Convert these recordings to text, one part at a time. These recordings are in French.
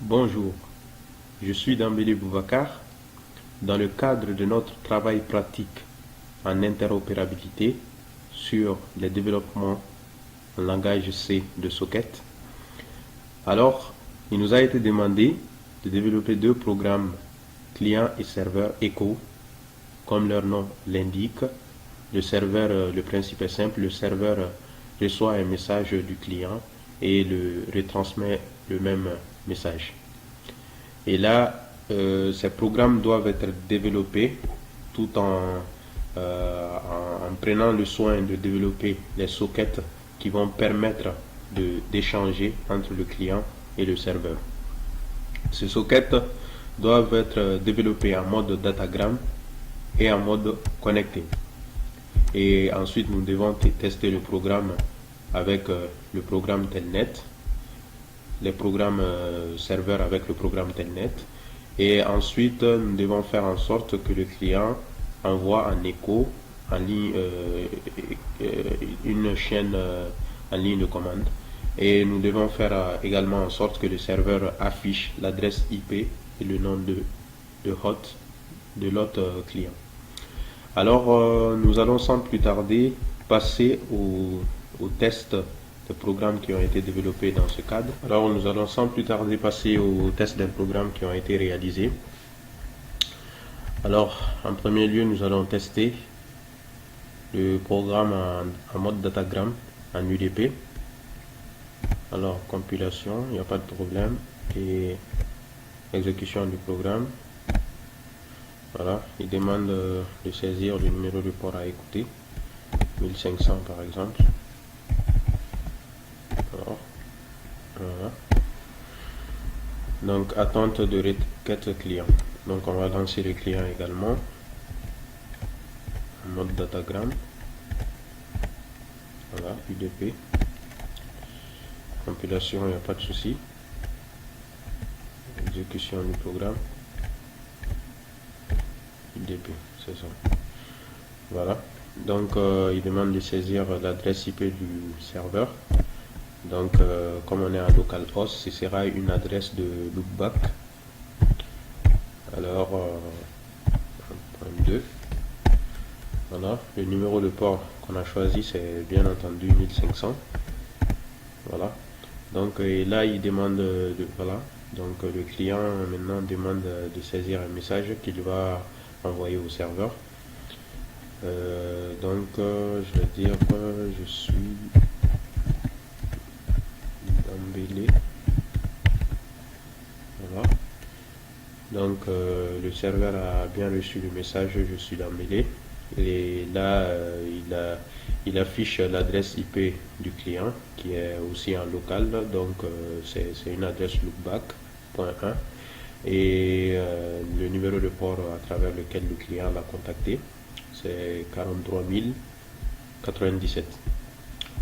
Bonjour, je suis Dambélé Boubacar. Dans le cadre de notre travail pratique en interopérabilité sur les développements en langage C de Socket, alors il nous a été demandé de développer deux programmes client et serveur Echo, comme leur nom l'indique. Le principe est simple, le serveur reçoit un message du client et le retransmet le même message. Et là, ces programmes doivent être développés tout en prenant le soin de développer les sockets qui vont permettre d'échanger entre le client et le serveur. Ces sockets doivent être développés en mode datagram et en mode connecté. Et ensuite, nous devons tester le programme avec le programme Telnet, les programmes serveurs avec le programme Telnet. Et ensuite, nous devons faire en sorte que le client envoie en écho en ligne, une chaîne en ligne de commande. Et nous devons faire également en sorte que le serveur affiche l'adresse IP et le nom de l'autre client. Alors, nous allons sans plus tarder passer au test de programmes qui ont été développés dans ce cadre. Alors, nous allons sans plus tarder passer au test des programmes qui ont été réalisés. Alors, en premier lieu, nous allons tester le programme en mode datagram en UDP. Alors, compilation, il n'y a pas de problème. Et exécution du programme. Voilà, il demande de saisir le numéro de port à écouter, 1500 par exemple. Alors, voilà. Donc, attente de requête client. Donc, on va lancer le client également en mode datagram. Voilà, UDP. Compilation, il n'y a pas de souci. Exécution du programme. UDP, c'est ça. Voilà. Donc, il demande de saisir l'adresse IP du serveur. Donc, comme on est à localhost, ce sera une adresse de loopback. Alors, 1.2. Voilà. Le numéro de port qu'on a choisi, c'est bien entendu 1500. Voilà. Donc, et là, il demande voilà. Donc, le client maintenant demande de saisir un message qu'il va envoyer au serveur. Je vais dire je suis Dambélé. Voilà. Donc le serveur a bien reçu le message je suis Dambélé. Et là il affiche l'adresse IP du client qui est aussi en local. Donc c'est une adresse loopback.1 et le numéro de port à travers lequel le client l'a contacté, c'est 43 097.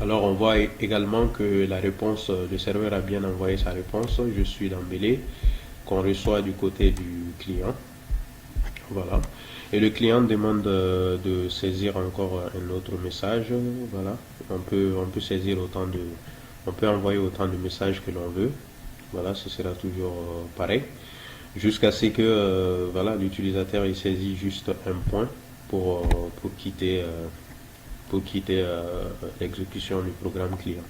Alors on voit également que la réponse, le serveur a bien envoyé sa réponse, je suis Dambélé, qu'on reçoit du côté du client. Voilà. Et le client demande de saisir encore un autre message. Voilà. On peut saisir on peut envoyer autant de messages que l'on veut. Voilà, ce sera toujours pareil. Jusqu'à ce que voilà, l'utilisateur il saisit juste un point pour quitter l'exécution du programme client.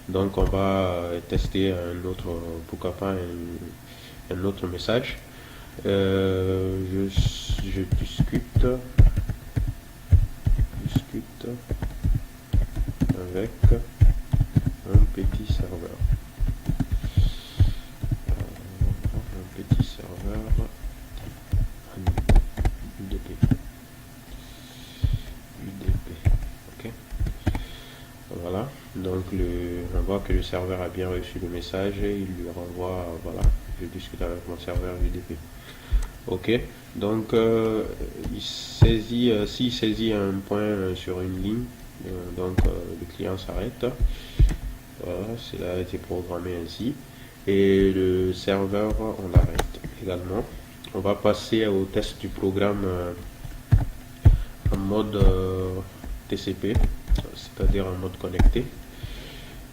Donc on va tester un autre, pourquoi pas un autre message. Je discute avec un petit serveur. UDP. Ok. Voilà. Donc on voit que le serveur a bien reçu le message et il lui renvoie, voilà, je discute avec mon serveur UDP. Ok. Donc s'il saisit un point sur une ligne, le client s'arrête. Voilà, cela a été programmé ainsi. Et le serveur, on l'arrête également. On va passer au test du programme en mode TCP, c'est-à-dire en mode connecté.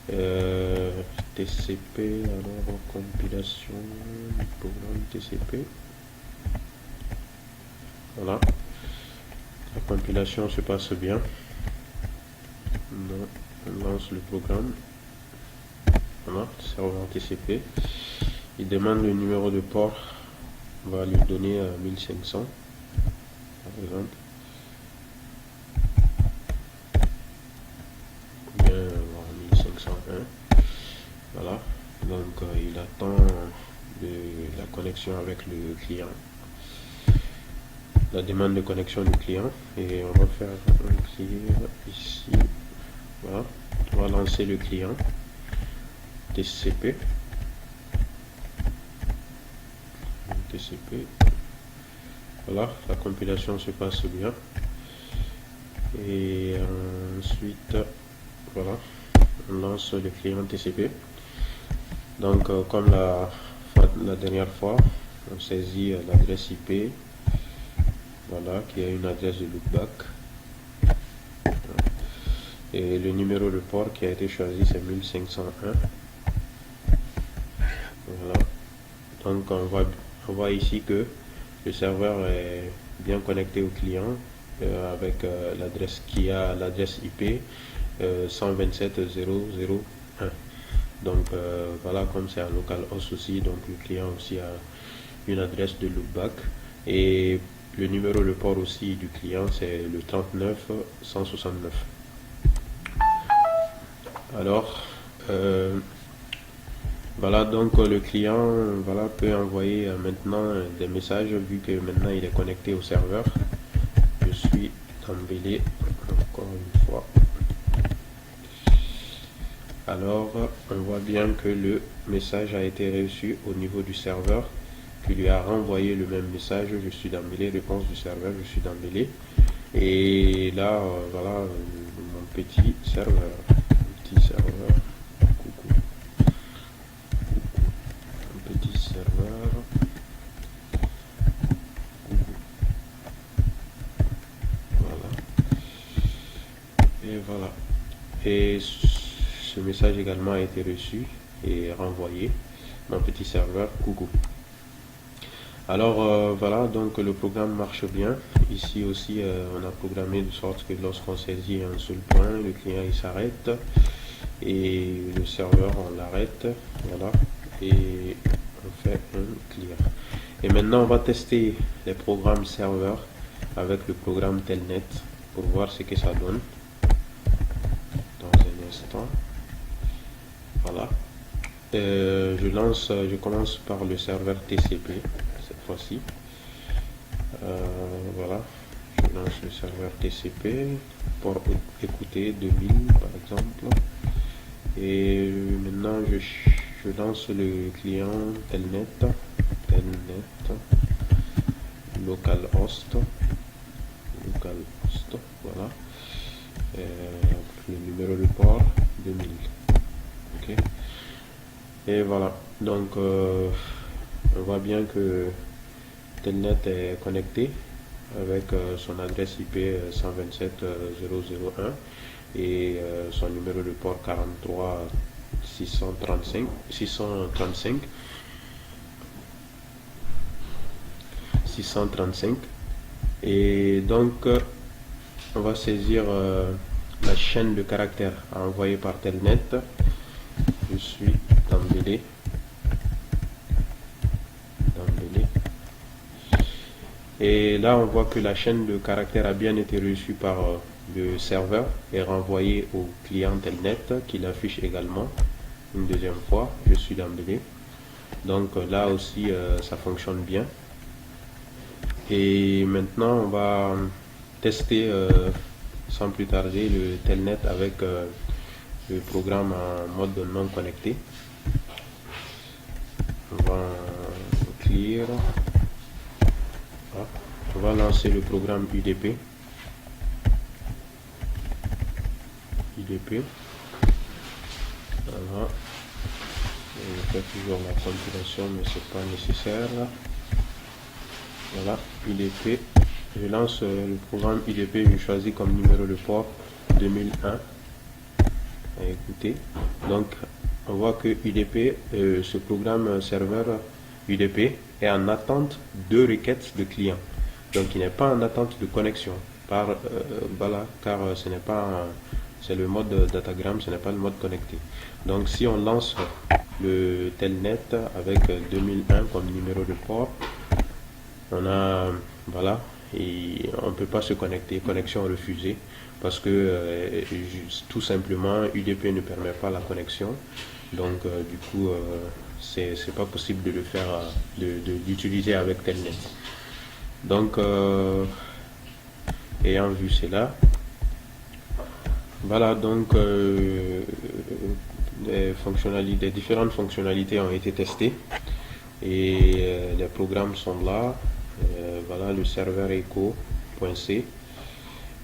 TCP, alors compilation du programme TCP. Voilà, la compilation se passe bien. On lance le programme. Voilà, serveur TCP. Il demande le numéro de port. On va lui donner 1500 par exemple. Bien 1501. Voilà, donc il attend la connexion avec le client, la demande de connexion du client, et on va faire un clear ici. Voilà, on va lancer le client TCP. Voilà, la compilation se passe bien. Et ensuite, voilà, on lance le client TCP. Donc, comme la dernière fois, on saisit l'adresse IP, voilà, qui a une adresse de loopback. Et le numéro de port qui a été choisi, c'est 1501. Voilà. Donc, on voit ici que le serveur est bien connecté au client avec l'adresse qui a l'adresse IP 127.0.0.1. Donc voilà, comme c'est un localhost aussi, donc le client aussi a une adresse de loopback, et le numéro de port aussi du client, c'est le 39.169. Alors voilà, donc le client, voilà, peut envoyer maintenant des messages vu que maintenant il est connecté au serveur. Je suis embellé encore une fois. Alors on voit bien que le message a été reçu au niveau du serveur, qui lui a renvoyé le même message: je suis d'embellé, réponse du serveur, je suis d'embellé. Et là voilà, mon petit serveur, coucou, mon petit serveur, coucou. Voilà, et voilà, et ce message également a été reçu et renvoyé: mon petit serveur, coucou. Alors voilà, donc le programme marche bien. Ici aussi on a programmé de sorte que lorsqu'on saisit un seul point, le client il s'arrête et le serveur on l'arrête. Voilà, et on fait un clear. Et maintenant on va tester les programmes serveurs avec le programme Telnet pour voir ce que ça donne dans un instant. Voilà, je commence par le serveur TCP cette fois-ci. Voilà, je lance le serveur TCP pour écouter 2000 par exemple, et maintenant je lance le client Telnet, localhost, voilà, le numéro de port 2000. Ok, et voilà, donc on voit bien que Telnet est connecté avec son adresse IP 127.0.0.1 et son numéro de port 43 635. Et donc on va saisir la chaîne de caractères envoyée par Telnet. Je suis d'embellé. Et là on voit que la chaîne de caractères a bien été reçue par le serveur et renvoyée au client Telnet, qui l'affiche également une deuxième fois: je suis d'embellé. Donc là aussi ça fonctionne bien. Et maintenant on va tester sans plus tarder le Telnet avec le programme en mode non connecté. On va clear. On va lancer le programme UDP. Voilà. Je fais toujours la compilation, mais c'est pas nécessaire. Voilà, UDP. Je lance le programme UDP. Je choisis comme numéro de port 2001. écouter. Donc, on voit que UDP, ce programme serveur UDP est en attente de requêtes de clients. Donc, il n'est pas en attente de connexion. Voilà, car ce n'est pas c'est le mode datagram, ce n'est pas le mode connecté. Donc, si on lance le telnet avec 2001 comme numéro de port, on a voilà, et on ne peut pas se connecter, connexion refusée, parce que tout simplement UDP ne permet pas la connexion. Donc du coup c'est pas possible de le faire, d'utiliser avec telnet. Donc ayant vu cela, voilà, donc les différentes fonctionnalités ont été testées et les programmes sont là. Voilà le serveur echo.c,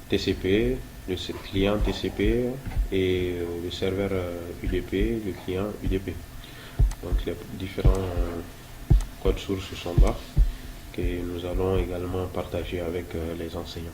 TCP, le client TCP et le serveur UDP, le client UDP. Donc les différents codes sources sont là que nous allons également partager avec les enseignants.